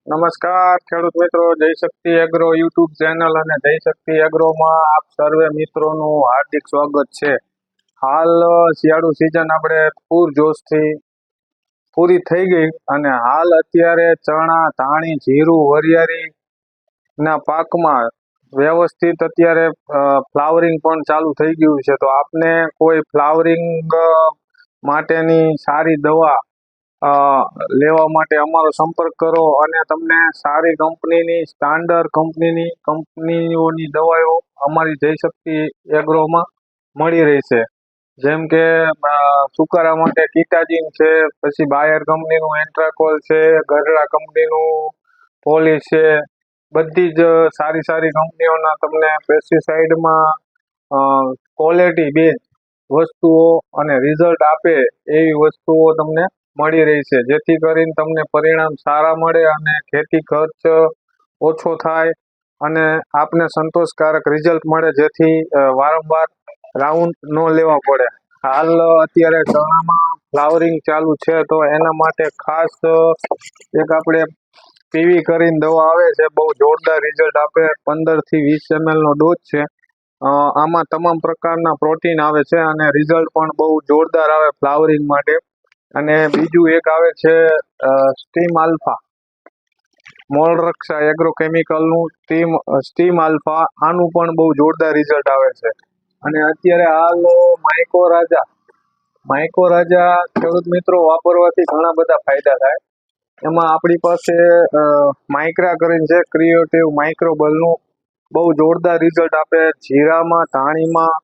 નમસ્કાર ખેડૂત મિત્રો, જય શક્તિ એગ્રો યુટ્યુબ ચેનલ અને જય શક્તિ એગ્રોમાં આપ સર્વે મિત્રોનું હાર્દિક સ્વાગત છે. હાલ શિયાળુ સિઝન આપણે પૂરજોશથી પૂરી થઈ ગઈ અને હાલ અત્યારે ચણા, ધાણી, જીરું, વરિયાળી ના પાકમાં વ્યવસ્થિત અત્યારે ફ્લાવરિંગ પણ ચાલુ થઈ ગયું છે. તો આપને કોઈ ફ્લાવરિંગ માટેની સારી દવા લેવા માટે અમારો સંપર્ક કરો અને તમને સારી કંપનીની સ્ટાન્ડર્ડ કંપનીઓની દવાઓ અમારી જય શક્તિ એગ્રોમાં મળી રહેશે. જેમ કે સુકારા માટે કીટાજીન છે, પછી બાયર કંપનીનું એન્ટ્રાકોલ છે, ગઢડા કંપનીનું પોલીસ છે. બધી જ સારી સારી કંપનીઓના તમને પેસ્ટિસાઇડમાં ક્વોલિટી બેઝ વસ્તુઓ અને રિઝલ્ટ આપે એવી વસ્તુઓ તમને મળી રહી છે, જેથી કરીને તમને પરિણામ સારા મળે અને ખેતી ખર્ચ ઓછો થાય અને આપને સંતોષકારક રિઝલ્ટ મળે, જેથી વારંવાર રાઉન્ડ ન લેવા પડે. હાલ અત્યારે ચણામાં ફ્લાવરિંગ ચાલુ છે, તો એના માટે ખાસ એક આપણે પીવી કરીને દવા આવે છે, બહુ જોરદાર રિઝલ્ટ આપે. 15 થી 20 ml નો ડોઝ છે. આમાં તમામ પ્રકારના પ્રોટીન આવે છે અને રિઝલ્ટ પણ બહુ જોરદાર આવે ફ્લાવરિંગ માટે. અને બીજું એક આવે છે સ્ટીમ આલ્ફા, મોલરક્ષા એગ્રોકેમિકલનું સ્ટીમ આલ્ફા. આનું પણ બહુ જોરદાર રિઝલ્ટ આવે છે. અને અત્યારે હાલ માઇકો રાજા ખેડૂત મિત્રો વાપરવાથી ઘણા બધા ફાયદા થાય. એમાં આપણી પાસે માઇક્રા કરીને છે, ક્રિએટિવ માઇક્રોબલનું બહુ જોરદાર રિઝલ્ટ આપે. જીરામાં, ધાણીમાં,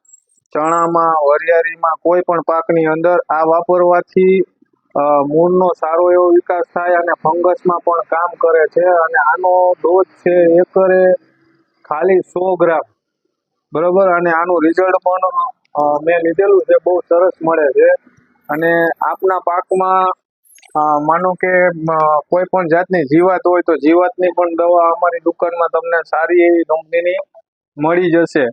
ચણામાં, વરિયાળીમાં, કોઈ પણ પાકની અંદર આ વાપરવાથી મૂળનો સારો એવો વિકાસ થાય અને ફંગસમાં પણ કામ કરે છે. અને આનો ડોઝ છે એકરે ખાલી 100 ગ્રામ, બરોબર. અને આનું રિઝલ્ટ પણ મેં લીધેલું છે, બહુ સરસ મળે છે. અને આપના પાકમાં માનો કે કોઈ પણ જાતની જીવાત હોય તો જીવાતની પણ દવા અમારી દુકાનમાં તમને સારી એવી કંપનીની મળી જશે.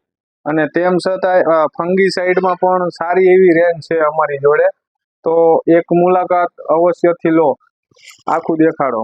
અને તેમ છતાંય ફંગીસાઇડમાં પણ સારી એવી રેન્જ છે અમારી જોડે. તો એક મુલાકાત અવશ્યથી લો, આખું દેખાડો.